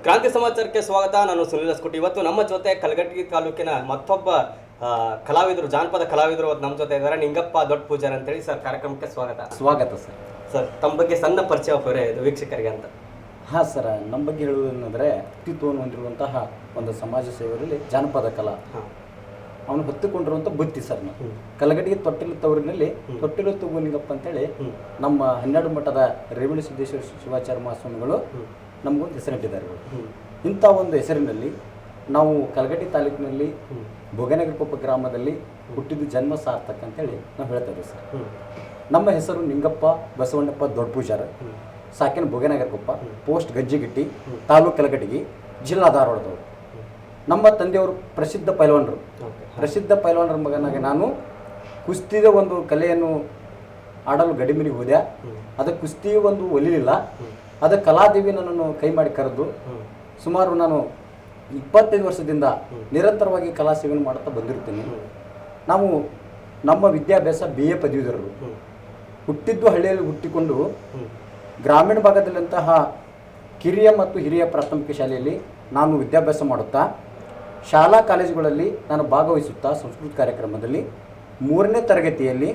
ಕ್ರಾಂತಿ ಸಮಾಚಾರಕ್ಕೆ ಸ್ವಾಗತ. ನಾನು ಸುನಿಲ್ ಅಸ್ಕುಟಿ. ಇವತ್ತು ನಮ್ಮ ಜೊತೆ ಕಲಘಟಗಿ ತಾಲೂಕಿನ ಮತ್ತೊಬ್ಬ ಕಲಾವಿದರು, ಜಾನಪದ ಕಲಾವಿದರು ನಮ್ಮ ಜೊತೆ ಇದ್ದಾರೆ. ನಿಂಗಪ್ಪ ದೊಡ್ಡ ಪೂಜಾರಿ ಅಂತೇಳಿ. ಸರ್, ಕಾರ್ಯಕ್ರಮಕ್ಕೆ ಸ್ವಾಗತ. ಸ್ವಾಗತ ಸರ್. ಸರ್, ತಮ್ಮ ಬಗ್ಗೆ ಸಣ್ಣ ಪರಿಚಯ ಇದು ವೀಕ್ಷಕರಿಗೆ ಅಂತ. ಹಾಂ ಸರ್, ನಮ್ಮ ಬಗ್ಗೆ ಹೇಳುವುದೇನೆಂದರೆ ವ್ಯಕ್ತಿತ್ವವನ್ನು ಹೊಂದಿರುವಂತಹ ಒಂದು ಸಮಾಜ ಸೇವೆಯಲ್ಲಿ ಜಾನಪದ ಕಲಾ ಅವನು ಹೊತ್ತುಕೊಂಡಿರುವಂಥ ಬುತ್ತಿ ಸರ್. ನಾವು ಕಲಘಟಗಿ ತೊಟ್ಟಿಲು ತವರಿನಲ್ಲಿ ತೊಟ್ಟಿಲು ತೂಗು ನಿಂಗಪ್ಪ ಅಂತೇಳಿ ನಮ್ಮ 12 ಮಠದ ರೇವಣ ಸಿದ್ದೇಶ್ವರ ಶಿವಾಚಾರ್ಯ ಮಹಾಸ್ವಾಮಿಗಳು ನಮಗೊಂದು ಹೆಸರಿಟ್ಟಿದ್ದಾರೆ. ಇಂಥ ಒಂದು ಹೆಸರಿನಲ್ಲಿ ನಾವು ಕಲಘಟಗಿ ತಾಲೂಕಿನಲ್ಲಿ ಭೋಗನಗರಕೊಪ್ಪ ಗ್ರಾಮದಲ್ಲಿ ಹುಟ್ಟಿದ್ದು ಜನ್ಮ ಸಾರ್ಥಕ ಅಂತೇಳಿ ನಾವು ಹೇಳ್ತಾ ಇದ್ದೀವಿ ಸರ್. ನಮ್ಮ ಹೆಸರು ನಿಂಗಪ್ಪ ಬಸವಣ್ಣಪ್ಪ ದೊಡ್ಡ ಪೂಜಾರ, ಸಾಕಿನ ಭೋಗನಗರಕೊಪ್ಪ, ಪೋಸ್ಟ್ ಗಜ್ಜಿಗಿಟ್ಟಿ, ತಾಲೂಕು ಕಲಘಟಗಿ, ಜಿಲ್ಲಾ ಧಾರವಾಡದವರು. ನಮ್ಮ ತಂದೆಯವರು ಪ್ರಸಿದ್ಧ ಪೈಲ್ವಾನರ ಮಗನಾಗಿ ನಾನು ಕುಸ್ತಿದ ಒಂದು ಕಲೆಯನ್ನು ಆಡಲು ಗಡಿಮಿರಿಗೆ ಹೋದೆ. ಅದು ಕುಸ್ತಿ ಒಂದು ಒಲಿಲಿಲ್ಲ. ಅದು ಕಲಾದೇವಿ ನನ್ನನ್ನು ಕೈ ಮಾಡಿ ಕರೆದು ಸುಮಾರು ನಾನು 25 ವರ್ಷದಿಂದ ನಿರಂತರವಾಗಿ ಕಲಾ ಸೇವೆಯನ್ನು ಮಾಡುತ್ತಾ ಬಂದಿರ್ತೀನಿ. ನಾವು ನಮ್ಮ ವಿದ್ಯಾಭ್ಯಾಸ BA ಪದವೀಧರರು. ಹುಟ್ಟಿದ್ದು ಹಳ್ಳಿಯಲ್ಲಿ ಹುಟ್ಟಿಕೊಂಡು ಗ್ರಾಮೀಣ ಭಾಗದಲ್ಲಿಂತಹ ಕಿರಿಯ ಮತ್ತು ಹಿರಿಯ ಪ್ರಾಥಮಿಕ ಶಾಲೆಯಲ್ಲಿ ನಾನು ವಿದ್ಯಾಭ್ಯಾಸ ಮಾಡುತ್ತಾ, ಶಾಲಾ ಕಾಲೇಜುಗಳಲ್ಲಿ ನಾನು ಭಾಗವಹಿಸುತ್ತಾ, ಸಂಸ್ಕೃತ ಕಾರ್ಯಕ್ರಮದಲ್ಲಿ 3ನೇ ತರಗತಿಯಲ್ಲಿ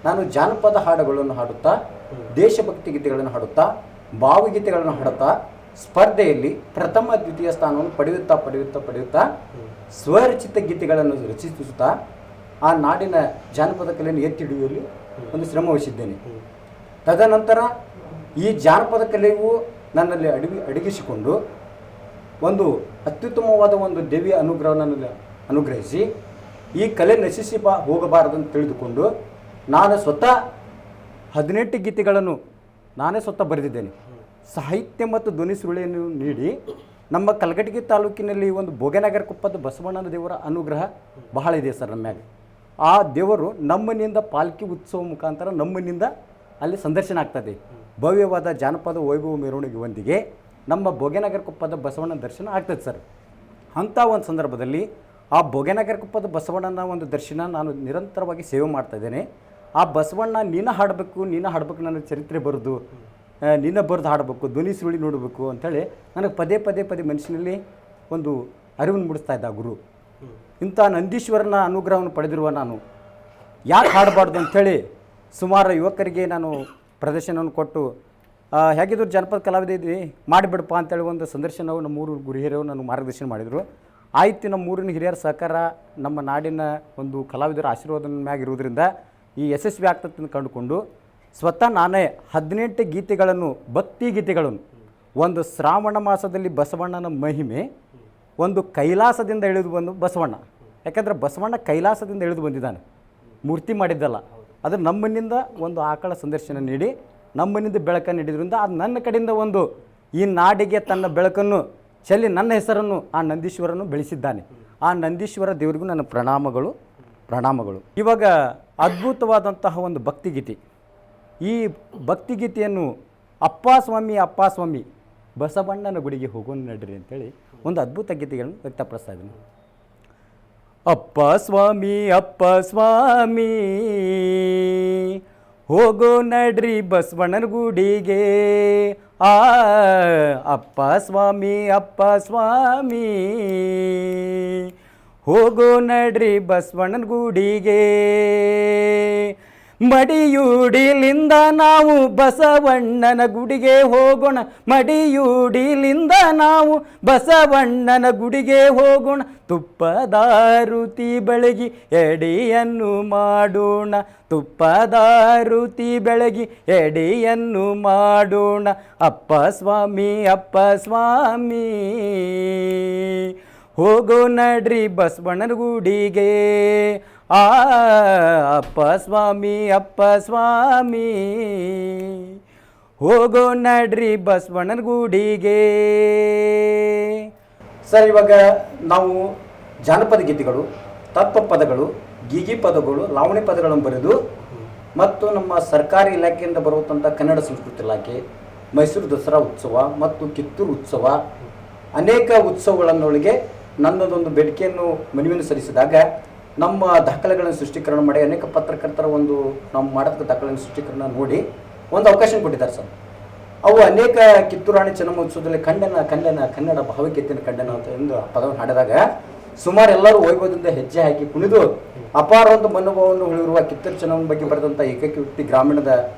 ನಾನು ಜಾನಪದ ಹಾಡುಗಳನ್ನು ಹಾಡುತ್ತಾ, ದೇಶಭಕ್ತಿ ಗೀತೆಗಳನ್ನು ಹಾಡುತ್ತಾ, ಭಾವಗೀತೆಗಳನ್ನು ಹಾಡುತ್ತಾ ಸ್ಪರ್ಧೆಯಲ್ಲಿ ಪ್ರಥಮ ದ್ವಿತೀಯ ಸ್ಥಾನವನ್ನು ಪಡೆಯುತ್ತಾ ಸ್ವರಚಿತ ಗೀತೆಗಳನ್ನು ರಚಿಸುತ್ತಾ ಆ ನಾಡಿನ ಜಾನಪದ ಕಲೆಯನ್ನು ಎತ್ತಿ ಹಿಡಿಯುವಲ್ಲಿ ಒಂದು ಶ್ರಮ ವಹಿಸಿದ್ದೇನೆ. ತದನಂತರ ಈ ಜಾನಪದ ಕಲೆಯು ನನ್ನಲ್ಲಿ ಅಡಗಿಸಿಕೊಂಡು ಒಂದು ಅತ್ಯುತ್ತಮವಾದ ಒಂದು ದೇವಿಯ ಅನುಗ್ರಹವನ್ನು ಅನುಗ್ರಹಿಸಿ ಈ ಕಲೆ ನಶಿಸಿ ಹೋಗಬಾರದಂತ ತಿಳಿದುಕೊಂಡು ನಾನು ಸ್ವತಃ 18 ಗೀತೆಗಳನ್ನು ನಾನೇ ಸ್ವತಃ ಬರೆದಿದ್ದೇನೆ. ಸಾಹಿತ್ಯ ಮತ್ತು ಧ್ವನಿ ಸುರುಳಿಯನ್ನು ನೀಡಿ ನಮ್ಮ ಕಲಘಟಗಿ ತಾಲೂಕಿನಲ್ಲಿ ಒಂದು ಭೋಗನಗರಕೊಪ್ಪದ ಬಸವಣ್ಣನ ದೇವರ ಅನುಗ್ರಹ ಬಹಳ ಇದೆ ಸರ್. ನಮ್ಮ್ಯಾಗ ಆ ದೇವರು ನಮ್ಮನಿಂದ ಪಾಲ್ಕಿ ಉತ್ಸವ ಮುಖಾಂತರ ನಮ್ಮನಿಂದ ಅಲ್ಲಿ ಸಂದರ್ಶನ ಆಗ್ತದೆ. ಭವ್ಯವಾದ ಜಾನಪದ ವೈಭವ ಮೆರವಣಿಗೆಯೊಂದಿಗೆ ನಮ್ಮ ಭೋಗನಗರಕೊಪ್ಪದ ಬಸವಣ್ಣನ ದರ್ಶನ ಆಗ್ತದೆ ಸರ್. ಅಂಥ ಒಂದು ಸಂದರ್ಭದಲ್ಲಿ ಆ ಭೋಗನಗರಕೊಪ್ಪದ ಬಸವಣ್ಣನ ಒಂದು ದರ್ಶನ ನಾನು ನಿರಂತರವಾಗಿ ಸೇವೆ ಮಾಡ್ತಾಯಿದ್ದೇನೆ. ಆ ಬಸವಣ್ಣ ನೀನು ಹಾಡಬೇಕು ನನ್ನ ಚರಿತ್ರೆ ಬರೆದು ನೀನು ಬರೆದು ಹಾಡಬೇಕು, ಧ್ವನಿ ಸುರುಳಿ ನೋಡಬೇಕು ಅಂಥೇಳಿ ನನಗೆ ಪದೇ ಮನಸ್ಸಿನಲ್ಲಿ ಒಂದು ಅರಿವನ್ನು ಮೂಡಿಸ್ತಾ ಇದ್ದ ಗುರು. ಇಂಥ ನಂದೀಶ್ವರನ ಅನುಗ್ರಹವನ್ನು ಪಡೆದಿರುವ ನಾನು ಯಾಕೆ ಹಾಡಬಾರ್ದು ಅಂಥೇಳಿ ಸುಮಾರು ಯುವಕರಿಗೆ ನಾನು ಪ್ರದರ್ಶನವನ್ನು ಕೊಟ್ಟು, ಹೇಗಿದ್ರು ಜನಪದ ಕಲಾವಿದ ಇದ್ವಿ ಮಾಡಿಬಿಡಪ್ಪ ಅಂತೇಳಿ ಒಂದು ಸಂದರ್ಶನವು ನಮ್ಮ 3 ಗುರು ಹಿರಿಯರು ನಾನು ಮಾರ್ಗದರ್ಶನ ಮಾಡಿದರು. ಆಯ್ತು, ನಮ್ಮ 3 ಹಿರಿಯರ ಸಹಕಾರ ನಮ್ಮ ನಾಡಿನ ಒಂದು ಕಲಾವಿದರ ಆಶೀರ್ವಾದದ ಮ್ಯಾಗ ಇರುವುದರಿಂದ ಈ ಯಶಸ್ವಿ ಆಗ್ತದೆ ಕಂಡುಕೊಂಡು ಸ್ವತಃ ನಾನೇ 18 ಗೀತೆಗಳನ್ನು, ಭಕ್ತಿ ಗೀತೆಗಳನ್ನು, ಒಂದು ಶ್ರಾವಣ ಮಾಸದಲ್ಲಿ ಬಸವಣ್ಣನ ಮಹಿಮೆ, ಒಂದು ಕೈಲಾಸದಿಂದ ಇಳಿದು ಬಂದು ಬಸವಣ್ಣ, ಯಾಕಂದರೆ ಬಸವಣ್ಣ ಕೈಲಾಸದಿಂದ ಇಳಿದು ಬಂದಿದ್ದಾನೆ, ಮೂರ್ತಿ ಮಾಡಿದ್ದಲ್ಲ. ಅದು ನಮ್ಮನಿಂದ ಒಂದು ಆಕಳ ಸಂದರ್ಶನ ನೀಡಿ ನಮ್ಮನಿಂದ ಬೆಳಕನ್ನು ನೀಡಿದ್ರಿಂದ ಅದು ನನ್ನ ಕಡೆಯಿಂದ ಒಂದು ಈ ನಾಡಿಗೆ ತನ್ನ ಬೆಳಕನ್ನು ಚೆಲ್ಲಿ ನನ್ನ ಹೆಸರನ್ನು ಆ ನಂದೀಶ್ವರನು ಬೆಳೆಸಿದ್ದಾನೆ. ಆ ನಂದೀಶ್ವರ ದೇವರಿಗೂ ನನ್ನ ಪ್ರಣಾಮಗಳು. ಇವಾಗ ಅದ್ಭುತವಾದಂತಹ ಒಂದು ಭಕ್ತಿಗೀತೆ. ಈ ಭಕ್ತಿಗೀತೆಯನ್ನು ಅಪ್ಪ ಸ್ವಾಮಿ ಬಸವಣ್ಣನ ಗುಡಿಗೆ ಹೋಗೋಣ ನಡ್ರಿ ಅಂತೇಳಿ ಒಂದು ಅದ್ಭುತ ಗೀತೆಗಳನ್ನು ವ್ಯಕ್ತಪಡಿಸ್ತಾ ಇದ್ದೀನಿ. ಅಪ್ಪ ಸ್ವಾಮಿ ಹೋಗೋ ನಡ್ರಿ ಬಸವಣ್ಣನ ಗುಡಿಗೆ, ಅಪ್ಪ ಸ್ವಾಮಿ ಹೋಗೋ ನಡ್ರಿ ಬಸವಣ್ಣನ ಗುಡಿಗೆ. ಮಡಿಯೂಡಿಲಿಂದ ನಾವು ಬಸವಣ್ಣನ ಗುಡಿಗೆ ಹೋಗೋಣ, ಮಡಿಯೂಡಿಲಿಂದ ನಾವು ಬಸವಣ್ಣನ ಗುಡಿಗೆ ಹೋಗೋಣ, ತುಪ್ಪದಾರುತಿ ಬೆಳಗಿ ಎಡೆಯನ್ನು ಮಾಡೋಣ, ತುಪ್ಪದಾರುತಿ ಬೆಳಗಿ ಎಡೆಯನ್ನು ಮಾಡೋಣ, ಅಪ್ಪ ಸ್ವಾಮಿ ಹೋಗೋ ನಡ್ರಿ ಬಸವಣ್ಣನ ಗುಡಿಗೆ, ಅಪ್ಪ ಸ್ವಾಮಿ ಹೋಗೋ ನಡ್ರಿ ಬಸವಣ್ಣನ ಗುಡಿಗೆ. ಸರ್, ಇವಾಗ ನಾವು ಜಾನಪದ ಗೀತೆಗಳು, ತತ್ವ ಪದಗಳು, ಗೀಗಿ ಪದಗಳು, ಲಾವಣಿ ಪದಗಳನ್ನು ಬರೆದು ಮತ್ತು ನಮ್ಮ ಸರ್ಕಾರಿ ಇಲಾಖೆಯಿಂದ ಬರುವಂಥ ಕನ್ನಡ ಸಂಸ್ಕೃತಿ ಇಲಾಖೆ, ಮೈಸೂರು ದಸರಾ ಉತ್ಸವ ಮತ್ತು ಕಿತ್ತೂರು ಉತ್ಸವ, ಅನೇಕ ಉತ್ಸವಗಳನ್ನೊಳಗೆ ನನ್ನದೊಂದು ಬೇಡಿಕೆಯನ್ನು ಮನವಿಯನ್ನು ಸಲ್ಲಿಸಿದಾಗ ನಮ್ಮ ದಾಖಲೆಗಳನ್ನು ಸೃಷ್ಟೀಕರಣ ಮಾಡಿ ಅನೇಕ ಪತ್ರಕರ್ತರ ಒಂದು ನಾವು ಮಾಡತಕ್ಕ ದಾಖಲೆಗಳನ್ನು ಸೃಷ್ಟೀಕರಣ ನೋಡಿ ಒಂದು ಅವಕಾಶ ಕೊಟ್ಟಿದ್ದಾರೆ ಸರ್. ಅವು ಅನೇಕ ಕಿತ್ತೂರಾಣಿ ಚೆನ್ನಮ್ಮ ಉತ್ಸವದಲ್ಲಿ ಕನ್ನಡ ಭಾವಗೀತೆಯನ್ನು ಖಂಡನ ಅಂತ ಎಂದು ಪದವನ್ನು ಹಾಡಿದಾಗ ಸುಮಾರು ಎಲ್ಲರೂ ವೈಭವದಿಂದ ಹೆಜ್ಜೆ ಹಾಕಿ ಕುಣಿದು ಅಪಾರವಾದ ಮನೋಭಾವವನ್ನು ಹೊಳಿರುವ ಕಿತ್ತೂರು ಚೆನ್ನಮ್ಮನ ಬಗ್ಗೆ ಬರೆದಂಥ ಏಕೈಕ ವ್ಯಕ್ತಿ ಗ್ರಾಮೀಣದ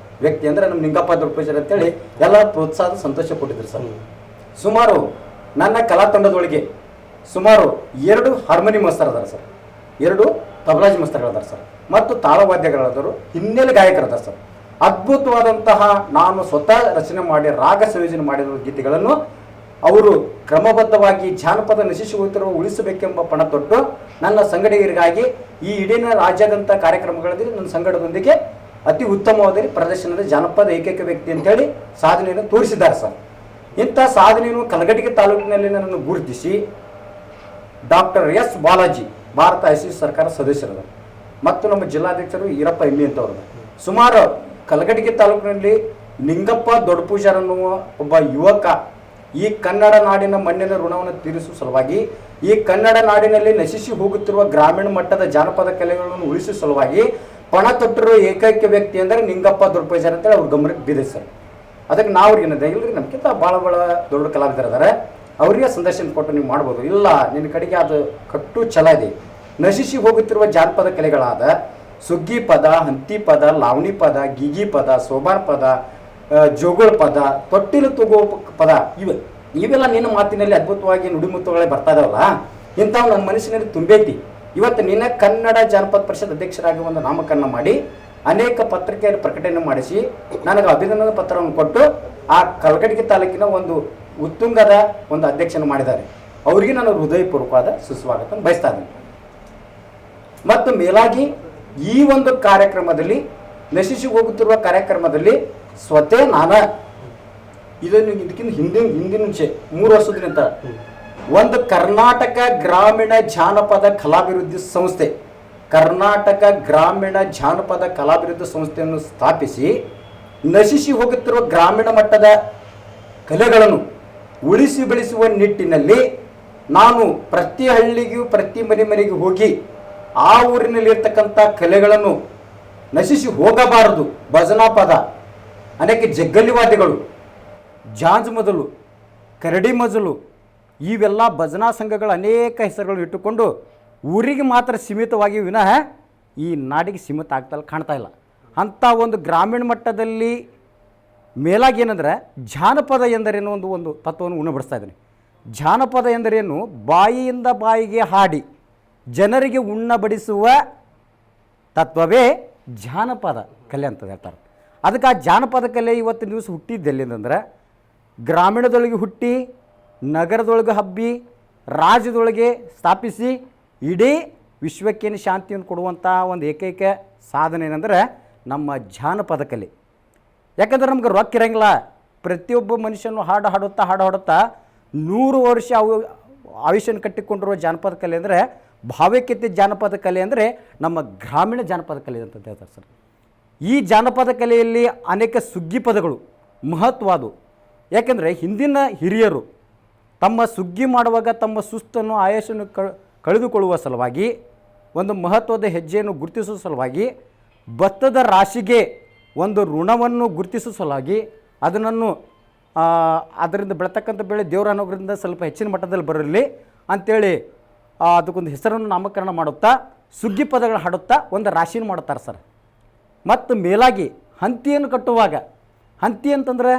ವ್ಯಕ್ತಿ ಅಂದರೆ ನಮ್ಮ ನಿಂಗಪ್ಪ ದೊಡ್ಡಪೂಜಾರಿ ಅಂತೇಳಿ ಎಲ್ಲ ಪ್ರೋತ್ಸಾಹ ಸಂತೋಷ ಕೊಟ್ಟಿದ್ರು ಸರ್. ಸುಮಾರು ನನ್ನ ಕಲಾ ತಂಡದೊಳಗೆ ಸುಮಾರು 2 ಹಾರ್ಮೋನಿಯಂ ಮಾಸ್ತರ್ ಸರ್, 2 ತಬಲಾಜಿ ಮಾಸ್ತರ್ಗಳದಾರ ಸರ್, ಮತ್ತು ತಾಳವಾದ್ಯಗಳಾದರು, ಹಿನ್ನೆಲೆ ಗಾಯಕರದಾರ ಸರ್. ಅದ್ಭುತವಾದಂತಹ ನಾನು ಸ್ವತಃ ರಚನೆ ಮಾಡಿ ರಾಗ ಸಂಯೋಜನೆ ಮಾಡಿರುವ ಗೀತೆಗಳನ್ನು ಅವರು ಕ್ರಮಬದ್ಧವಾಗಿ ಜಾನಪದ ನಶಿಸಿ ಹೋಗುತ್ತಿರುವ ಉಳಿಸಬೇಕೆಂಬ ಪಣ ತೊಟ್ಟು ನನ್ನ ಸಂಘಟಕರಿಗಾಗಿ ಈ ಇಡೀ ರಾಜ್ಯಾದ್ಯಂತ ಕಾರ್ಯಕ್ರಮಗಳಲ್ಲಿ ನನ್ನ ಸಂಘಟದೊಂದಿಗೆ ಅತಿ ಉತ್ತಮವಾದ ಪ್ರದರ್ಶನದ ಜಾನಪದ ಏಕೈಕ ವ್ಯಕ್ತಿ ಅಂತೇಳಿ ಸಾಧನೆಯನ್ನು ತೋರಿಸಿದ್ದಾರೆ ಸರ್. ಇಂಥ ಸಾಧನೆಯನ್ನು ಕಲಘಟಗಿ ತಾಲೂಕಿನಲ್ಲಿ ನನ್ನನ್ನು ಗುರುತಿಸಿ doctor S Balaji Bharat ICC ಸರ್ಕಾರ ಸದಸ್ಯರು ಮತ್ತು ನಮ್ಮ ಜಿಲ್ಲಾಧ್ಯಕ್ಷರು ಈರಪ್ಪ ಎಮ್ಮಿ ಅಂತವರು ಸುಮಾರು ಕಲಘಟಗಿ ತಾಲೂಕಿನಲ್ಲಿ ನಿಂಗಪ್ಪ ದೊಡ್ಡಪೂಜಾರ್ ಅನ್ನುವ ಒಬ್ಬ ಯುವಕ ಈ ಕನ್ನಡ ನಾಡಿನ ಮಣ್ಣಿನ ಋಣವನ್ನು ತೀರಿಸುವ ಸಲುವಾಗಿ ಈ ಕನ್ನಡ ನಾಡಿನಲ್ಲಿ ನಶಿಸಿ ಹೋಗುತ್ತಿರುವ ಗ್ರಾಮೀಣ ಮಟ್ಟದ ಜಾನಪದ ಕಲೆಗಳನ್ನು ಉಳಿಸುವ ಸಲುವಾಗಿ ಪಣ ತೊಟ್ಟಿರುವ ಏಕೈಕ ವ್ಯಕ್ತಿ ಅಂದರೆ ನಿಂಗಪ್ಪ ದೊಡ್ಡಪೂಜಾರ್ ಅಂತೇಳಿ ಅವ್ರ ಗಮನಕ್ಕೆ ಬಿದ್ದಿದೆ ಸರ್. ಅದಕ್ಕೆ ನಾವು ಏನಂದ್ರೆ ಇಲ್ಲರಿ ನಮ್ಗಿಂತ ಭಾಳ ದೊಡ್ಡ ಕಲಾವಿದರಿದ್ದಾರೆ, ಅವರಿಗೆ ಸಂದರ್ಶನ ಕೊಟ್ಟು ನೀವು ಮಾಡ್ಬೋದು. ಇಲ್ಲ ನಿನ್ನ ಕಡೆಗೆ ಅದು ಕಟ್ಟು ಛಲ ಇದೆ. ನಶಿಸಿ ಹೋಗುತ್ತಿರುವ ಜಾನಪದ ಕಲೆಗಳಾದ ಸುಗ್ಗಿ ಪದ, ಹಂತಿ ಪದ, ಲಾವಣಿ ಪದ, ಗೀಗಿ ಪದ, ಸೋಬಾರ್ ಪದ, ಜೋಗುಳ ಪದ, ತೊಟ್ಟಿಲು ತಗೋ ಪದ ಇವೆಲ್ಲ ನಿನ್ನ ಮಾತಿನಲ್ಲಿ ಅದ್ಭುತವಾಗಿ ನುಡಿಮುತ್ತುಗಳೇ ಬರ್ತಾ ಇದಾವಲ್ಲ, ಇಂಥವು ನನ್ನ ಮನಸ್ಸಿನಲ್ಲಿ ತುಂಬೈತಿ. ಇವತ್ತು ನಿನ್ನ ಕನ್ನಡ ಜಾನಪದ ಪರಿಷತ್ ಅಧ್ಯಕ್ಷರಾಗಿ ಒಂದು ನಾಮಕರಣ ಮಾಡಿ ಅನೇಕ ಪತ್ರಿಕೆಯನ್ನು ಪ್ರಕಟಣೆ ಮಾಡಿಸಿ ನನಗೆ ಅಭಿನಂದನಾ ಪತ್ರವನ್ನು ಕೊಟ್ಟು ಆ ಕಲಘಟಗಿ ತಾಲೂಕಿನ ಒಂದು ಉತ್ತುಂಗದ ಒಂದು ಅಧ್ಯಕ್ಷನ ಮಾಡಿದ್ದಾರೆ. ಅವರಿಗೆ ನಾನು ಹೃದಯಪೂರ್ವಕವಾದ ಸುಸ್ವಾಗತ ಬಯಸ್ತಾ ಇದ್ದೀನಿ. ಮತ್ತು ಮೇಲಾಗಿ ಈ ಒಂದು ಕಾರ್ಯಕ್ರಮದಲ್ಲಿ ನಶಿಸಿ ಹೋಗುತ್ತಿರುವ ಕಾರ್ಯಕ್ರಮದಲ್ಲಿ ಸ್ವತಃ ಇದನ್ನು ಇದಕ್ಕಿಂತ ಹಿಂದಿನ ಮುಂಚೆ 3 ವರ್ಷದಿಂದ ಒಂದು ಕರ್ನಾಟಕ ಗ್ರಾಮೀಣ ಜಾನಪದ ಕಲಾಭಿವೃದ್ಧಿ ಸಂಸ್ಥೆ, ಕರ್ನಾಟಕ ಗ್ರಾಮೀಣ ಜಾನಪದ ಕಲಾಭಿವೃದ್ಧಿ ಸಂಸ್ಥೆಯನ್ನು ಸ್ಥಾಪಿಸಿ ನಶಿಸಿ ಹೋಗುತ್ತಿರುವ ಗ್ರಾಮೀಣ ಮಟ್ಟದ ಕಲೆಗಳನ್ನು ಉಳಿಸಿ ಬೆಳೆಸುವ ನಿಟ್ಟಿನಲ್ಲಿ ನಾನು ಪ್ರತಿ ಹಳ್ಳಿಗೂ ಪ್ರತಿ ಮನೆಗೆ ಹೋಗಿ ಆ ಊರಿನಲ್ಲಿ ಇರ್ತಕ್ಕಂಥ ಕಲೆಗಳನ್ನು ನಶಿಸಿ ಹೋಗಬಾರದು. ಭಜನಾ ಪದ, ಅನೇಕ ಜಗ್ಗಲಿ ವಾದ್ಯಗಳು, ಜಾಂಜ್ ಮಜಲು, ಕರಡಿ ಮಜಲು, ಇವೆಲ್ಲ ಭಜನಾ ಸಂಘಗಳ ಅನೇಕ ಹೆಸರುಗಳು ಇಟ್ಟುಕೊಂಡು ಊರಿಗೆ ಮಾತ್ರ ಸೀಮಿತವಾಗಿ ವಿನಃ ಈ ನಾಡಿಗೆ ಸೀಮಿತ ಕಾಣ್ತಾ ಇಲ್ಲ. ಅಂಥ ಒಂದು ಗ್ರಾಮೀಣ ಮಟ್ಟದಲ್ಲಿ ಮೇಲಾಗಿ ಏನಂದರೆ ಜಾನಪದ ಎಂದರೇನು ಒಂದು ತತ್ವವನ್ನು ಉಣಬಡಿಸ್ತಾ ಇದ್ದೀನಿ. ಜಾನಪದ ಎಂದರೇನು? ಬಾಯಿಯಿಂದ ಬಾಯಿಗೆ ಹಾಡಿ ಜನರಿಗೆ ಉಣ್ಣಬಡಿಸುವ ತತ್ವವೇ ಜಾನಪದ ಕಲೆ ಅಂತ ಹೇಳ್ತಾರೆ. ಅದಕ್ಕೆ ಆ ಜಾನಪದ ಕಲೆ ಇವತ್ತಿನ ದಿವಸ ಹುಟ್ಟಿದ್ದೆಲ್ಲಿಂದಂದ್ರೆ ಗ್ರಾಮೀಣದೊಳಗೆ ಹುಟ್ಟಿ ನಗರದೊಳಗೆ ಹಬ್ಬಿ ರಾಜ್ಯದೊಳಗೆ ಸ್ಥಾಪಿಸಿ ಇಡೀ ವಿಶ್ವಕ್ಕೇನು ಶಾಂತಿಯನ್ನು ಕೊಡುವಂಥ ಒಂದು ಏಕೈಕ ಸಾಧನೆ ಏನಂದರೆ ನಮ್ಮ ಜಾನಪದ ಕಲೆ. ಯಾಕಂದ್ರೆ ನಮ್ಗೆ ರೊಕ್ಕ ಇರಂಗಿಲ್ಲ. ಪ್ರತಿಯೊಬ್ಬ ಮನುಷ್ಯನು ಹಾಡುತ್ತಾ 100 ವರ್ಷ ಆಯುಷ್ಯನ ಕಟ್ಟಿಕೊಂಡಿರುವ ಜಾನಪದ ಕಲೆ ಅಂದರೆ ಭಾವೈಕ್ಯತೆ ಜಾನಪದ ಕಲೆ ಅಂದರೆ ನಮ್ಮ ಗ್ರಾಮೀಣ ಜಾನಪದ ಕಲೆ ಅಂತ ಹೇಳ್ತಾರೆ ಸರ್. ಈ ಜಾನಪದ ಕಲೆಯಲ್ಲಿ ಅನೇಕ ಸುಗ್ಗಿ ಪದಗಳು ಮಹತ್ವದು. ಯಾಕೆಂದರೆ ಹಿಂದಿನ ಹಿರಿಯರು ತಮ್ಮ ಸುಗ್ಗಿ ಮಾಡುವಾಗ ತಮ್ಮ ಸುಸ್ತನ್ನು ಆಯುಷ್ಯವನ್ನು ಕಳೆದುಕೊಳ್ಳುವ ಸಲುವಾಗಿ ಒಂದು ಮಹತ್ವದ ಹೆಜ್ಜೆಯನ್ನು ಗುರುತಿಸುವ ಸಲುವಾಗಿ ಭತ್ತದ ರಾಶಿಗೆ ಒಂದು ಋಣವನ್ನು ಗುರುತಿಸುವ ಸಲುವಾಗಿ ಅದರಿಂದ ಬೆಳತಕ್ಕಂಥ ಬೆಳೆ ದೇವರ ಅನುಗ್ರಹದಿಂದ ಸ್ವಲ್ಪ ಹೆಚ್ಚಿನ ಮಟ್ಟದಲ್ಲಿ ಬರಲಿ ಅಂಥೇಳಿ ಅದಕ್ಕೊಂದು ಹೆಸರನ್ನು ನಾಮಕರಣ ಮಾಡುತ್ತಾ ಸುಗ್ಗಿ ಪದಗಳು ಹಾಡುತ್ತಾ ಒಂದು ರಾಶಿನ ಮಾಡುತ್ತಾರೆ ಸರ್. ಮತ್ತು ಮೇಲಾಗಿ ಹಂತಿಯನ್ನು ಕಟ್ಟುವಾಗ, ಹಂತಿ ಅಂತಂದರೆ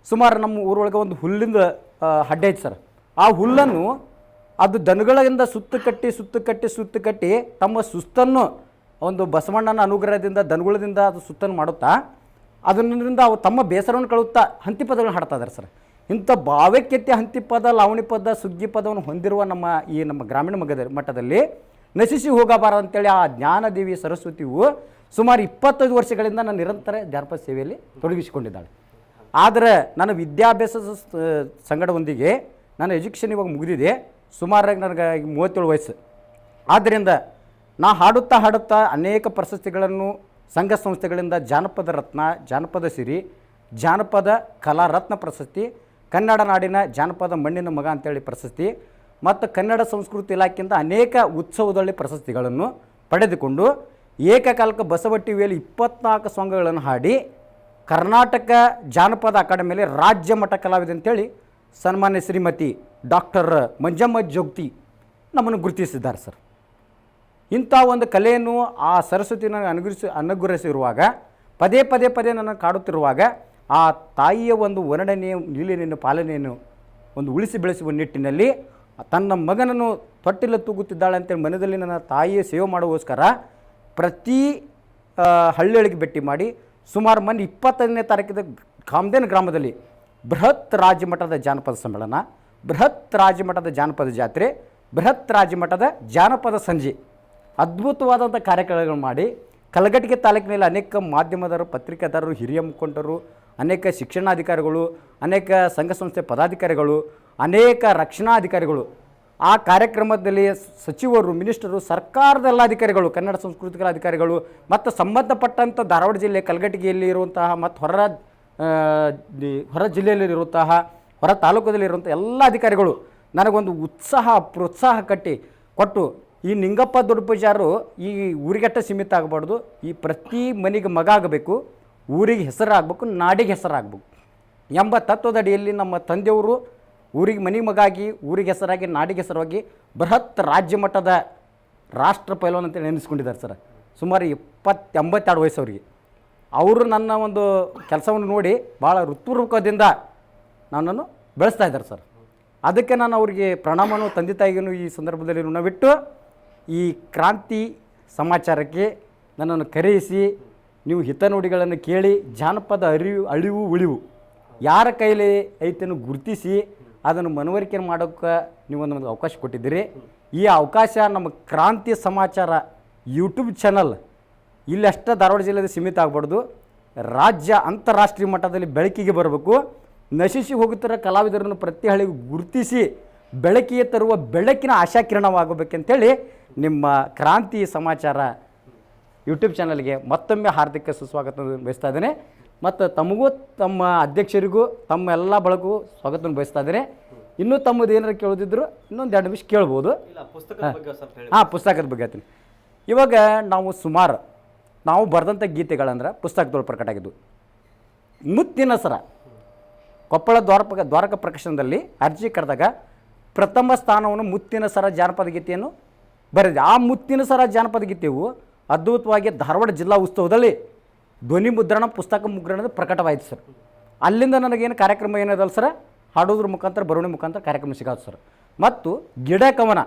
ಸುಮಾರು ನಮ್ಮ ಊರೊಳಗೆ ಒಂದು ಹುಲ್ಲಿಂದ ಹಡ್ಡೆ ಐತೆ ಸರ್. ಆ ಹುಲ್ಲನ್ನು ಅದು ದನಗಳಿಂದ ಸುತ್ತು ಕಟ್ಟಿ ತಮ್ಮ ಸುಸ್ತನ್ನು ಒಂದು ಬಸವಣ್ಣನ ಅನುಗ್ರಹದಿಂದ ದನಗಳದಿಂದ ಅದು ಸುತ್ತನ್ನು ಮಾಡುತ್ತಾ ಅದರಿಂದ ಅವು ತಮ್ಮ ಬೇಸರವನ್ನು ಕಳುತ್ತಾ ಹಂತಿ ಪದಗಳನ್ನು ಹಾಡ್ತಾ ಇದ್ದಾರೆ ಸರ್. ಇಂಥ ಭಾವೈಕ್ಯತೆ ಹಂತಿ ಪದ, ಲಾವಣಿ ಪದ, ಸುಗ್ಗಿ ಪದವನ್ನು ಹೊಂದಿರುವ ನಮ್ಮ ಗ್ರಾಮೀಣ ಮಟ್ಟದಲ್ಲಿ ನಶಿಸಿ ಹೋಗಬಾರದು ಅಂತೇಳಿ ಆ ಜ್ಞಾನದೇವಿ ಸರಸ್ವತಿಯು ಸುಮಾರು 25 ವರ್ಷಗಳಿಂದ ನಾನು ನಿರಂತರ ಜಾನಪದ ಸೇವೆಯಲ್ಲಿ ತೊಡಗಿಸಿಕೊಂಡಿದ್ದಾಳೆ. ಆದರೆ ನನ್ನ ವಿದ್ಯಾಭ್ಯಾಸದ ಸಂಗಡದೊಂದಿಗೆ ನನ್ನ ಎಜುಕೇಷನ್ ಇವಾಗ ಮುಗಿದಿದೆ. ಸುಮಾರಾಗಿ ನನಗೆ 37 ವಯಸ್ಸು. ಆದ್ದರಿಂದ ನಾ ಹಾಡುತ್ತಾ ಅನೇಕ ಪ್ರಶಸ್ತಿಗಳನ್ನು ಸಂಘ ಸಂಸ್ಥೆಗಳಿಂದ ಜಾನಪದ ರತ್ನ, ಜಾನಪದ ಸಿರಿ, ಜಾನಪದ ಕಲಾ ರತ್ನ ಪ್ರಶಸ್ತಿ, ಕನ್ನಡ ನಾಡಿನ ಜಾನಪದ ಮಣ್ಣಿನ ಮಗ ಅಂತೇಳಿ ಪ್ರಶಸ್ತಿ ಮತ್ತು ಕನ್ನಡ ಸಂಸ್ಕೃತಿ ಇಲಾಖೆಯಿಂದ ಅನೇಕ ಉತ್ಸವದಲ್ಲಿ ಪ್ರಶಸ್ತಿಗಳನ್ನು ಪಡೆದುಕೊಂಡು ಏಕಕಾಲಕ್ಕೆ ಬಸವ ಟಿವಿಯಲ್ಲಿ 24 ಸಾಂಗ್ಗಳನ್ನು ಹಾಡಿ ಕರ್ನಾಟಕ ಜಾನಪದ ಅಕಾಡೆಮಿಯಲ್ಲಿ ರಾಜ್ಯ ಮಟ್ಟ ಕಲಾವಿದ ಅಂತೇಳಿ ಸನ್ಮಾನ್ಯ ಶ್ರೀಮತಿ ಡಾಕ್ಟರ್ ಮಂಜಮ್ಮ ಜೋಗ್ತಿ ನಮ್ಮನ್ನು ಗುರುತಿಸಿದ್ದಾರೆ ಸರ್. ಇಂಥ ಒಂದು ಕಲೆಯನ್ನು ಆ ಸರಸ್ವತಿ ನನಗೆ ಅನುಗ್ರಹಿಸಿರುವಾಗ ಪದೇ ಪದೇ ಪದೇ ನನ್ನ ಕಾಡುತ್ತಿರುವಾಗ ಆ ತಾಯಿಯ ಒಂದು ವರ್ಣನೆಯ ನೀಲಿನೆಯನ್ನು ಪಾಲನೆಯನ್ನು ಒಂದು ಉಳಿಸಿ ಬೆಳೆಸುವ ನಿಟ್ಟಿನಲ್ಲಿ ತನ್ನ ಮಗನನ್ನು ತೊಟ್ಟಿಲ ತೂಗುತ್ತಿದ್ದಾಳೆ ಅಂತೇಳಿ ಮನದಲ್ಲಿ ನನ್ನ ತಾಯಿಯ ಸೇವೆ ಮಾಡುವಗೋಸ್ಕರ ಪ್ರತಿ ಹಳ್ಳಿಗಳಿಗೆ ಭೇಟಿ ಮಾಡಿ ಸುಮಾರು ಮೊನ್ನೆ 25ನೇ ತಾರೀಕಿದ ಕಾಮದೇನ ಗ್ರಾಮದಲ್ಲಿ ಬೃಹತ್ ರಾಜ್ಯಮಟ್ಟದ ಜಾನಪದ ಸಮ್ಮೇಳನ, ಬೃಹತ್ ರಾಜ್ಯಮಟ್ಟದ ಜಾನಪದ ಜಾತ್ರೆ, ಬೃಹತ್ ರಾಜ್ಯಮಟ್ಟದ ಜಾನಪದ ಸಂಜೆ ಅದ್ಭುತವಾದಂಥ ಕಾರ್ಯಕ್ರಮಗಳು ಮಾಡಿ ಕಲಘಟಗಿ ತಾಲೂಕಿನಲ್ಲಿ ಅನೇಕ ಮಾಧ್ಯಮದವರು, ಪತ್ರಿಕಾದಾರರು, ಹಿರಿಯ ಮುಖಂಡರು, ಅನೇಕ ಶಿಕ್ಷಣಾಧಿಕಾರಿಗಳು, ಅನೇಕ ಸಂಘ ಸಂಸ್ಥೆ ಪದಾಧಿಕಾರಿಗಳು, ಅನೇಕ ರಕ್ಷಣಾಧಿಕಾರಿಗಳು ಆ ಕಾರ್ಯಕ್ರಮದಲ್ಲಿ ಸಚಿವರು, ಮಿನಿಸ್ಟರು, ಸರ್ಕಾರದ ಎಲ್ಲ ಅಧಿಕಾರಿಗಳು, ಕನ್ನಡ ಸಂಸ್ಕೃತಿಗಳ ಅಧಿಕಾರಿಗಳು ಮತ್ತು ಸಂಬಂಧಪಟ್ಟಂಥ ಧಾರವಾಡ ಜಿಲ್ಲೆ ಕಲಘಟಗಿಯಲ್ಲಿ ಇರುವಂತಹ ಮತ್ತು ಹೊರ ಜಿಲ್ಲೆಯಲ್ಲಿರುವಂತಹ ಹೊರ ತಾಲೂಕದಲ್ಲಿರುವಂಥ ಎಲ್ಲ ಅಧಿಕಾರಿಗಳು ನನಗೊಂದು ಉತ್ಸಾಹ ಪ್ರೋತ್ಸಾಹ ಕೊಟ್ಟು ಈ ನಿಂಗಪ್ಪ ದೊಡ್ಡ ಪೂಜಾರು ಈ ಊರಿಗಟ್ಟ ಸೀಮಿತ ಆಗಬಾರ್ದು, ಈ ಪ್ರತಿ ಮನೆಗೆ ಮಗ ಆಗಬೇಕು, ಊರಿಗೆ ಹೆಸರಾಗಬೇಕು, ನಾಡಿಗೆ ಹೆಸರಾಗಬೇಕು ಎಂಬ ತತ್ವದ ಅಡಿಯಲ್ಲಿ ನಮ್ಮ ತಂದೆಯವರು ಊರಿಗೆ ಮನೆ ಮಗಾಗಿ, ಊರಿಗೆ ಹೆಸರಾಗಿ, ನಾಡಿಗೆ ಹೆಸರಾಗಿ ಬೃಹತ್ ರಾಜ್ಯ ಮಟ್ಟದ ರಾಷ್ಟ್ರ ಪೈಲ್ವಾನ್ ಅಂತೇಳಿ ನೆನೆಸ್ಕೊಂಡಿದ್ದಾರೆ ಸರ್. ಸುಮಾರು 82 ವಯಸ್ಸವರಿಗೆ ಅವರು ನನ್ನ ಒಂದು ಕೆಲಸವನ್ನು ನೋಡಿ ಭಾಳ ಹೃತ್ಪೂರ್ವಕದಿಂದ ನನ್ನನ್ನು ಬೆಳೆಸ್ತಾ ಇದ್ದಾರೆ ಸರ್. ಅದಕ್ಕೆ ನಾನು ಅವರಿಗೆ ಪ್ರಣಾಮನೂ ತಂದೆ ತಾಯಿಗೂ ಈ ಸಂದರ್ಭದಲ್ಲಿ ಋಣವಿಟ್ಟು ಈ ಕ್ರಾಂತಿ ಸಮಾಚಾರಕ್ಕೆ ನನ್ನನ್ನು ಕರೆಯಿಸಿ ನೀವು ಹಿತನುಡಿಗಳನ್ನು ಕೇಳಿ ಜಾನಪದ ಅಳಿವು ಉಳಿವು ಯಾರ ಕೈಲಿ ಐತೆನ್ನು ಗುರುತಿಸಿ ಅದನ್ನು ಮನವರಿಕೆ ಮಾಡೋಕ್ಕೆ ನೀವು ಒಂದು ಅವಕಾಶ ಕೊಟ್ಟಿದ್ದೀರಿ. ಈ ಅವಕಾಶ ನಮ್ಮ ಕ್ರಾಂತಿ ಸಮಾಚಾರ ಯೂಟ್ಯೂಬ್ ಚಾನಲ್ ಇಲ್ಲಷ್ಟ ಧಾರವಾಡ ಜಿಲ್ಲೆಯಲ್ಲಿ ಸೀಮಿತ ಆಗಬಾರ್ದು, ರಾಜ್ಯ ಅಂತಾರಾಷ್ಟ್ರೀಯ ಮಟ್ಟದಲ್ಲಿ ಬೆಳಕಿಗೆ ಬರಬೇಕು. ನಶಿಸಿ ಹೋಗುತ್ತಿರೋ ಕಲಾವಿದರನ್ನು ಪ್ರತಿ ಹಳ್ಳಿಗೂ ಗುರುತಿಸಿ ಬೆಳಕಿಗೆ ತರುವ ಬೆಳಕಿನ ಆಶಾಕಿರಣವಾಗಬೇಕಂತೇಳಿ ನಿಮ್ಮ ಕ್ರಾಂತಿ ಸಮಾಚಾರ ಯೂಟ್ಯೂಬ್ ಚಾನಲ್ಗೆ ಮತ್ತೊಮ್ಮೆ ಹಾರ್ದಿಕ ಸುಸ್ವಾಗತ ಬಯಸ್ತಾ ಇದ್ದೇನೆ. ಮತ್ತು ತಮಗೂ ತಮ್ಮ ಅಧ್ಯಕ್ಷರಿಗೂ ತಮ್ಮ ಎಲ್ಲ ಬಳಗೂ ಸ್ವಾಗತವನ್ನು ಬಯಸ್ತಾ ಇದ್ದೇನೆ. ಇನ್ನೂ ತಮ್ಮದು ಏನಾರು ಕೇಳೋದಿದ್ರು ಇನ್ನೊಂದು 2 ನಿಮಿಷ ಕೇಳ್ಬೋದು. ಹಾಂ, ಪುಸ್ತಕದ ಬಗ್ಗೆ ಹೇಳ್ತೀನಿ. ಇವಾಗ ನಾವು ಬರೆದಂಥ ಗೀತೆಗಳಂದ್ರೆ ಪುಸ್ತಕದೊಳಗೆ ಪ್ರಕಟ ಆಗಿದ್ದು. ಮುತ್ತಿನ ಸರ ಕೊಪ್ಪಳ ದ್ವಾರಕ ಪ್ರಕಾಶನದಲ್ಲಿ ಅರ್ಜಿ ಕರೆದಾಗ ಪ್ರಥಮ ಸ್ಥಾನವನ್ನು ಮುತ್ತಿನ ಸರ ಜಾನಪದ ಗೀತೆಯನ್ನು ಬರೆದಿದೆ. ಆ ಮುತ್ತಿನ ಸರ ಜಾನಪದ ಗೀತೆಯು ಅದ್ಭುತವಾಗಿ ಧಾರವಾಡ ಜಿಲ್ಲಾ ಉತ್ಸವದಲ್ಲಿ ಧ್ವನಿ ಮುದ್ರಣ, ಪುಸ್ತಕ ಮುದ್ರಣದ ಪ್ರಕಟವಾಯಿತು ಸರ್. ಅಲ್ಲಿಂದ ನನಗೇನು ಕಾರ್ಯಕ್ರಮ ಏನದಲ್ಲ ಸರ್, ಹಾಡೋದ್ರ ಮುಖಾಂತರ, ಬರವಣಿ ಮುಖಾಂತರ ಕಾರ್ಯಕ್ರಮ ಸಿಗೋದು ಸರ್. ಮತ್ತು ಗಿಡ ಕವನ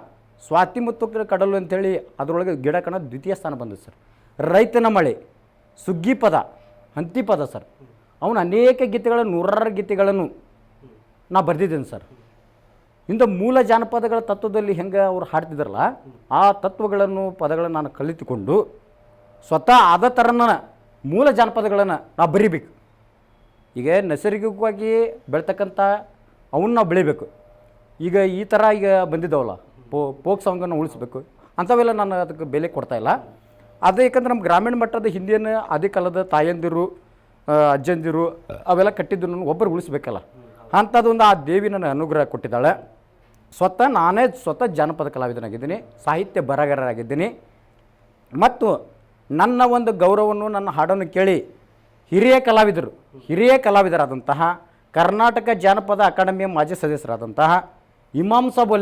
ಸ್ವಾತಿ ಮತ್ತು ಕಡಲು ಅಂಥೇಳಿ ಅದರೊಳಗೆ ಗಿಡ ಕವನ ದ್ವಿತೀಯ ಸ್ಥಾನ ಬಂದಿದೆ ಸರ್. ರೈತನ ಮಳೆ, ಸುಗ್ಗಿ ಪದ, ಹಂತಿ ಪದ ಸರ್. ಅವನು ಅನೇಕ ಗೀತೆಗಳನ್ನು, 100 ಗೀತೆಗಳನ್ನು ನಾ ಬರೆದಿದ್ದೇನೆ ಸರ್. ಇಂಥ ಮೂಲ ಜಾನಪದಗಳ ತತ್ವದಲ್ಲಿ ಹೆಂಗೆ ಅವ್ರು ಹಾಡ್ತಿದ್ದಾರಲ್ಲ ಆ ತತ್ವಗಳನ್ನು, ಪದಗಳನ್ನು ನಾನು ಕಲಿತುಕೊಂಡು ಸ್ವತಃ ಆದ ಥರನ ಮೂಲ ಜಾನಪದಗಳನ್ನು ನಾವು ಬರೀಬೇಕು. ಈಗ ನೈಸರ್ಗಿಕವಾಗಿ ಬೆಳ್ತಕ್ಕಂಥ ಅವನ್ನ ನಾವು ಬೆಳಿಬೇಕು. ಈಗ ಈ ಥರ ಈಗ ಬಂದಿದ್ದಾವಲ್ಲ ಫೋಕ್ ಸಾಂಗನ್ನು ಉಳಿಸ್ಬೇಕು ಅಂಥವೆಲ್ಲ ನಾನು ಅದಕ್ಕೆ ಬೆಲೆ ಕೊಡ್ತಾಯಿಲ್ಲ. ಅದು ಯಾಕಂದ್ರೆ ನಮ್ಮ ಗ್ರಾಮೀಣ ಮಟ್ಟದ ಹಿಂದಿನ ಆದಿಕಾಲದ ತಾಯಂದಿರು, ಅಜ್ಜಂದಿರು ಅವೆಲ್ಲ ಕಟ್ಟಿದ್ದನ್ನು ಒಬ್ಬರು ಉಳಿಸ್ಬೇಕಲ್ಲ, ಅಂಥದ್ದೊಂದು ಆ ದೇವಿ ನನ್ನ ಅನುಗ್ರಹ ಕೊಟ್ಟಿದ್ದಾಳೆ. ನಾನೇ ಜಾನಪದ ಕಲಾವಿದನಾಗಿದ್ದೀನಿ, ಸಾಹಿತ್ಯ ಬರಹಗಾರರಾಗಿದ್ದೀನಿ. ಮತ್ತು ನನ್ನ ಒಂದು ಗೌರವವನ್ನು, ನನ್ನ ಹಾಡನ್ನು ಕೇಳಿ ಹಿರಿಯ ಕಲಾವಿದರಾದಂತಹ ಕರ್ನಾಟಕ ಜಾನಪದ ಅಕಾಡೆಮಿಯ ಮಾಜಿ ಸದಸ್ಯರಾದಂತಹ ಇಮಾಮ್ ಸಾಬ್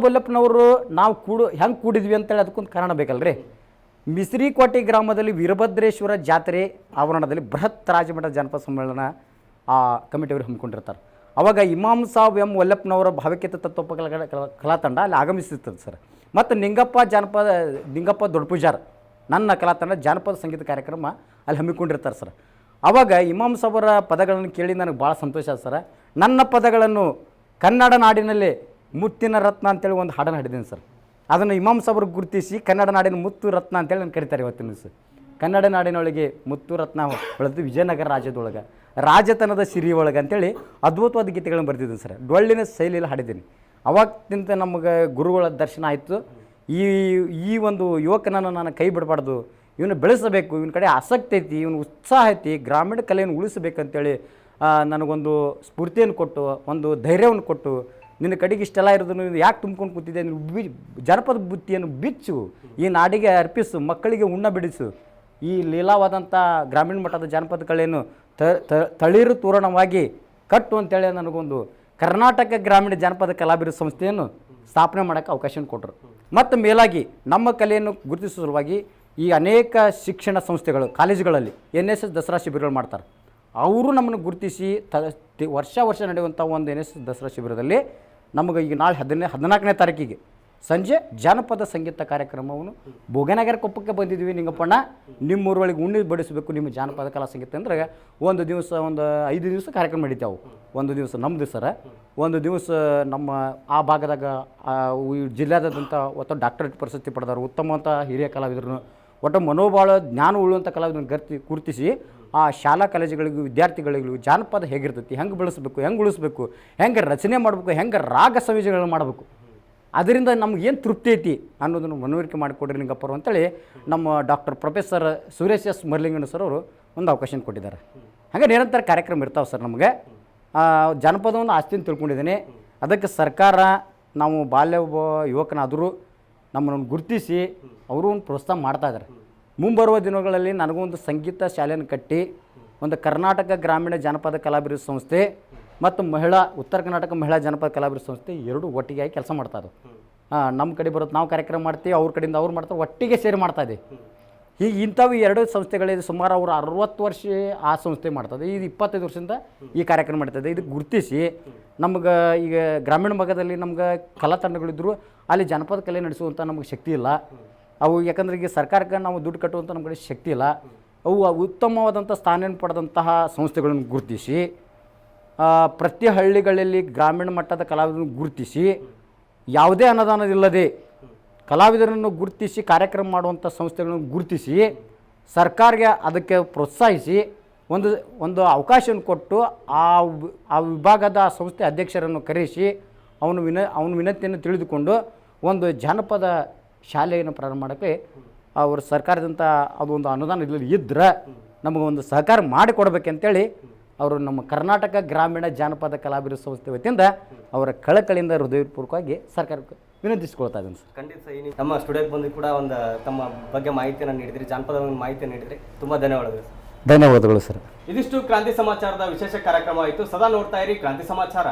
ಒಲ್ಲೆಪ್ಪನವರು ನಾವು ಹೆಂಗೆ ಕೂಡಿದ್ವಿ ಅಂತೇಳಿ ಅದಕ್ಕೊಂದು ಕಾರಣ ಬೇಕಲ್ರಿ. ಮಿಸ್ರಿಕೋಟೆ ಗ್ರಾಮದಲ್ಲಿ ವೀರಭದ್ರೇಶ್ವರ ಜಾತ್ರೆ ಆವರಣದಲ್ಲಿ ಬೃಹತ್ ರಾಜ್ಯಮಟ್ಟದ ಜಾನಪದ ಸಮ್ಮೇಳನ ಆ ಕಮಿಟಿಯವರು ಹಮ್ಮಿಕೊಂಡಿರ್ತಾರೆ. ಆವಾಗ ಇಮಾಮ್ ಸಾಬ್ ಒಲ್ಲೆಪ್ಪನವರ ಭಾವೈಕ್ಯತೆ ತತ್ವ ಕಲಾತಂಡ ಅಲ್ಲಿ ಆಗಮಿಸಿರ್ತದೆ ಸರ್. ಮತ್ತು ನಿಂಗಪ್ಪ ದೊಡ್ಡ ಪೂಜಾರ್ ನನ್ನ ಕಲಾತಂಡ ಜಾನಪದ ಸಂಗೀತ ಕಾರ್ಯಕ್ರಮ ಅಲ್ಲಿ ಹಮ್ಮಿಕೊಂಡಿರ್ತಾರೆ ಸರ್. ಆವಾಗ ಇಮಾಮ್ ಸಾಬರ ಪದಗಳನ್ನು ಕೇಳಿ ನನಗೆ ಭಾಳ ಸಂತೋಷ ಆಯ್ತು ಸರ್. ನನ್ನ ಪದಗಳನ್ನು ಕನ್ನಡ ನಾಡಿನಲ್ಲಿ ಮುತ್ತಿನ ರತ್ನ ಅಂತೇಳಿ ಒಂದು ಹಾಡನ್ನು ಹಾಡಿದ್ದೀನಿ ಸರ್. ಅದನ್ನು ಇಮಾಮ್ ಸಾಬ್ರಿಗೆ ಗುರುತಿಸಿ ಕನ್ನಡ ನಾಡಿನ ಮುತ್ತು ರತ್ನ ಅಂತೇಳಿ ನಾನು ಕರೀತಾರೆ ಇವತ್ತಿನ ದಿವಸ. ಕನ್ನಡ ನಾಡಿನೊಳಗೆ ಮುತ್ತು ರತ್ನ ಬೆಳೆದು ವಿಜಯನಗರ ರಾಜ್ಯದೊಳಗೆ ರಾಜತನದ ಸಿರಿ ಒಳಗೆ ಅಂತೇಳಿ ಅದ್ಭುತವಾದ ಗೀತೆಗಳನ್ನು ಬರೆದಿದ್ದೀನಿ ಸರ್. ಡೊಳ್ಳಿನ ಶೈಲಿಯಲ್ಲಿ ಹಾಡಿದ್ದೀನಿ. ಅವಾಗ್ತಿಂತ ನಮಗೆ ಗುರುಗಳ ದರ್ಶನ ಆಯಿತು. ಈ ಒಂದು ಯುವಕನನ್ನು ನಾನು ಕೈ ಬಿಡಬಾರ್ದು, ಇವನು ಬೆಳೆಸಬೇಕು, ಇವನ ಕಡೆ ಆಸಕ್ತಿ ಐತಿ, ಇವನು ಉತ್ಸಾಹ ಐತಿ, ಗ್ರಾಮೀಣ ಕಲೆಯನ್ನು ಉಳಿಸಬೇಕಂತೇಳಿ ನನಗೊಂದು ಸ್ಫೂರ್ತಿಯನ್ನು ಕೊಟ್ಟು, ಒಂದು ಧೈರ್ಯವನ್ನು ಕೊಟ್ಟು, ನಿನ್ನ ಕಡೆಗೆ ಇಷ್ಟೆಲ್ಲ ಇರೋದನ್ನು ಯಾಕೆ ತುಂಬ್ಕೊಂಡು ಕೂತಿದ್ದೆ, ಜಾನಪದ ಬುತ್ತಿಯನ್ನು ಬಿಚ್ಚು, ಈ ನಾಡಿಗೆ ಅರ್ಪಿಸು, ಮಕ್ಕಳಿಗೆ ಉಣ್ಣ ಬಿಡಿಸು, ಈ ಲೀಲಾವಾದಂಥ ಗ್ರಾಮೀಣ ಮಟ್ಟದ ಜಾನಪದ ಕಲೆಯನ್ನು ತಳಿರು ತೋರಣವಾಗಿ ಕಟ್ಟು ಅಂತೇಳಿ ನನಗೊಂದು ಕರ್ನಾಟಕ ಗ್ರಾಮೀಣ ಜಾನಪದ ಕಲಾವಿದರ ಸಂಸ್ಥೆಯನ್ನು ಸ್ಥಾಪನೆ ಮಾಡೋಕ್ಕೆ ಅವಕಾಶ ಕೊಟ್ಟರು. ಮತ್ತು ಮೇಲಾಗಿ ನಮ್ಮ ಕಲೆಯನ್ನು ಗುರುತಿಸುವ ಸಲುವಾಗಿ ಈ ಅನೇಕ ಶಿಕ್ಷಣ ಸಂಸ್ಥೆಗಳು ಕಾಲೇಜುಗಳಲ್ಲಿ NSS ದಸರಾ ಶಿಬಿರಗಳು ಮಾಡ್ತಾರೆ. ಅವರು ನಮ್ಮನ್ನು ಗುರುತಿಸಿ ವರ್ಷ ನಡೆಯುವಂಥ ಒಂದು NSS ದಸರಾ ಶಿಬಿರದಲ್ಲಿ ನಮಗೆ ಈಗ ನಾಳೆ 14ನೇ ತಾರೀಕಿಗೆ ಸಂಜೆ ಜಾನಪದ ಸಂಗೀತ ಕಾರ್ಯಕ್ರಮವನ್ನು ಭೋಗನಗರ ಕೊಪ್ಪಕ್ಕೆ ಬಂದಿದ್ವಿ. ನಿಂಗಪ್ಪಣ್ಣ ನಿಮ್ಮೂರೊಳಗೆ ಉಣ್ಣಿ ಬಡಿಸಬೇಕು ನಿಮ್ಮ ಜಾನಪದ ಕಲಾ ಸಂಗೀತ ಅಂದ್ರೆ ಒಂದು ದಿವಸ ಒಂದು 5 ದಿವಸ ಕಾರ್ಯಕ್ರಮ ನಡೀತಾವೆ. ಒಂದು ದಿವಸ ನಮ್ಮದು ಸರ, ಒಂದು ದಿವಸ ನಮ್ಮ ಆ ಭಾಗದಾಗ ಜಿಲ್ಲೆಯಾದಂಥ ಒಟ್ಟು ಡಾಕ್ಟರೇಟ್ ಪ್ರಶಸ್ತಿ ಪಡೆದವರು ಉತ್ತಮವಂಥ ಹಿರಿಯ ಕಲಾವಿದರನ್ನು ಒಟ್ಟು ಮನೋಬಾಳ ಜ್ಞಾನ ಉಳ್ಳುವಂಥ ಕಲಾವಿದರನ್ನು ಗುರುತಿಸಿ ಆ ಶಾಲಾ ಕಾಲೇಜುಗಳಿಗೂ ವಿದ್ಯಾರ್ಥಿಗಳಿಗೂ ಜಾನಪದ ಹೇಗಿರ್ತೈತಿ, ಹೆಂಗೆ ಬೆಳೆಸಬೇಕು, ಹೆಂಗೆ ಉಳಿಸ್ಬೇಕು, ಹೆಂಗೆ ರಚನೆ ಮಾಡಬೇಕು, ಹೆಂಗೆ ರಾಗ ಸಂಯೋಜನೆಗಳು ಮಾಡಬೇಕು, ಅದರಿಂದ ನಮಗೇನು ತೃಪ್ತಿ ಐತಿ ಅನ್ನೋದನ್ನು ಮನವರಿಕೆ ಮಾಡಿಕೊಡ್ರಿ ನಿಂಗಪ್ಪರು ಅಂತೇಳಿ ನಮ್ಮ doctor professor Suresh S Marlinganna sir ಅವರು ಒಂದು ಅವಕಾಶ ಕೊಟ್ಟಿದ್ದಾರೆ. ಹಾಗೆ ನಿರಂತರ ಕಾರ್ಯಕ್ರಮ ಇರ್ತಾವೆ ಸರ್. ನಮಗೆ ಜಾನಪದವನ್ನು ಆಸ್ತಿಯನ್ನು ತಿಳ್ಕೊಂಡಿದ್ದೇನೆ. ಅದಕ್ಕೆ ಸರ್ಕಾರ ನಾವು ಬಾಲ್ಯ ಯುವಕನಾದರೂ ನಮ್ಮನ್ನು ಗುರುತಿಸಿ ಅವರು ಒಂದು ಪ್ರೋತ್ಸಾಹ ಮಾಡ್ತಾಯಿದ್ದಾರೆ. ಮುಂಬರುವ ದಿನಗಳಲ್ಲಿ ನನಗೊಂದು ಸಂಗೀತ ಶಾಲೆಯನ್ನು ಕಟ್ಟಿ ಒಂದು ಕರ್ನಾಟಕ ಗ್ರಾಮೀಣ ಜಾನಪದ ಕಲಾವಿದರ ಸಂಸ್ಥೆ ಮತ್ತು ಉತ್ತರ ಕರ್ನಾಟಕ ಮಹಿಳಾ ಜಾನಪದ ಕಲಾವಿದರ ಸಂಸ್ಥೆ ಎರಡೂ ಒಟ್ಟಿಗೆ ಆಗಿ ಕೆಲಸ ಮಾಡ್ತಾಯಿದ್ದು. ನಮ್ಮ ಕಡೆ ಬರುತ್ತೆ, ನಾವು ಕಾರ್ಯಕ್ರಮ ಮಾಡ್ತೀವಿ, ಅವ್ರ ಕಡೆಯಿಂದ ಅವ್ರು ಮಾಡ್ತಾರೆ, ಒಟ್ಟಿಗೆ ಸೇರಿ ಮಾಡ್ತಾಯಿದೆ. ಹೀಗೆ ಇಂಥವು ಎರಡು ಸಂಸ್ಥೆಗಳಿದೆ. ಸುಮಾರು ಅವರು 60 ವರ್ಷ ಆ ಸಂಸ್ಥೆ ಮಾಡ್ತದೆ. ಇದು 25 ವರ್ಷದಿಂದ ಈ ಕಾರ್ಯಕ್ರಮ ಮಾಡ್ತಾಯಿದೆ. ಇದಕ್ಕೆ ಗುರುತಿಸಿ ನಮ್ಗೆ ಈಗ ಗ್ರಾಮೀಣ ಭಾಗದಲ್ಲಿ ನಮ್ಗೆ ಕಲಾ ತಂಡಗಳಿದ್ದರೂ ಅಲ್ಲಿ ಜಾನಪದ ಕಲೆ ನಡೆಸುವಂಥ ನಮಗೆ ಶಕ್ತಿ ಇಲ್ಲ. ಅವು ಯಾಕಂದ್ರೆ ಈಗ ಸರ್ಕಾರಕ್ಕೆ ನಾವು ದುಡ್ಡು ಕಟ್ಟುವಂಥ ನಮ್ಮ ಕಡೆ ಶಕ್ತಿ ಇಲ್ಲ. ಅವು ಉತ್ತಮವಾದಂಥ ಸ್ಥಾನವನ್ನು ಪಡೆದಂತಹ ಸಂಸ್ಥೆಗಳನ್ನು ಗುರುತಿಸಿ ಪ್ರತಿ ಹಳ್ಳಿಗಳಲ್ಲಿ ಗ್ರಾಮೀಣ ಮಟ್ಟದ ಕಲಾವಿದರನ್ನು ಗುರುತಿಸಿ ಯಾವುದೇ ಅನುದಾನವಿಲ್ಲದೆ ಕಲಾವಿದರನ್ನು ಗುರುತಿಸಿ ಕಾರ್ಯಕ್ರಮ ಮಾಡುವಂಥ ಸಂಸ್ಥೆಗಳನ್ನು ಗುರುತಿಸಿ ಸರ್ಕಾರಕ್ಕೆ ಅದಕ್ಕೆ ಪ್ರೋತ್ಸಾಹಿಸಿ ಒಂದು ಅವಕಾಶವನ್ನು ಕೊಟ್ಟು ಆ ವಿಭಾಗದ ಸಂಸ್ಥೆ ಅಧ್ಯಕ್ಷರನ್ನು ಕರೆಸಿ ಅವನ ವಿನಂತಿಯನ್ನು ತಿಳಿದುಕೊಂಡು ಒಂದು ಜಾನಪದ ಶಾಲೆಯನ್ನು ಪ್ರಾರಂಭ ಮಾಡೋಕ್ಕೆ ಅವರು ಸರ್ಕಾರದಂಥ ಅದೊಂದು ಅನುದಾನ ಇದ್ದರೆ ನಮಗೊಂದು ಸಹಕಾರ ಮಾಡಿಕೊಡ್ಬೇಕಂತೇಳಿ ಅವರು ನಮ್ಮ ಕರ್ನಾಟಕ ಗ್ರಾಮೀಣ ಜಾನಪದ ಕಲಾವಿದರ ಸಂಸ್ಥೆ ವತಿಯಿಂದ ಅವರ ಕಳಕಳಿಯಿಂದ ಹೃದಯಪೂರ್ವಕವಾಗಿ ಸರ್ಕಾರಕ್ಕೆ ವಿನಂತಿಸಿಕೊಳ್ತಾ ಇದ್ದೀನಿ ಸರ್. ಖಂಡಿತ ಸರ್. ನಮ್ಮ ಸ್ಟುಡಿಯೋಗೆ ಬಂದು ಕೂಡ ಒಂದು ತಮ್ಮ ಬಗ್ಗೆ ಮಾಹಿತಿಯನ್ನು ನೀಡಿದ್ರಿ, ಜಾನಪದ ಮಾಹಿತಿಯನ್ನು ನೀಡಿದ್ರಿ. ತುಂಬ ಧನ್ಯವಾದಗಳು ಸರ್. ಧನ್ಯವಾದಗಳು ಸರ್. ಇದಿಷ್ಟು ಕ್ರಾಂತಿ ಸಮಾಚಾರದ ವಿಶೇಷ ಕಾರ್ಯಕ್ರಮ ಆಯಿತು. ಸದಾ ನೋಡ್ತಾ ಇರಿ ಕ್ರಾಂತಿ ಸಮಾಚಾರ.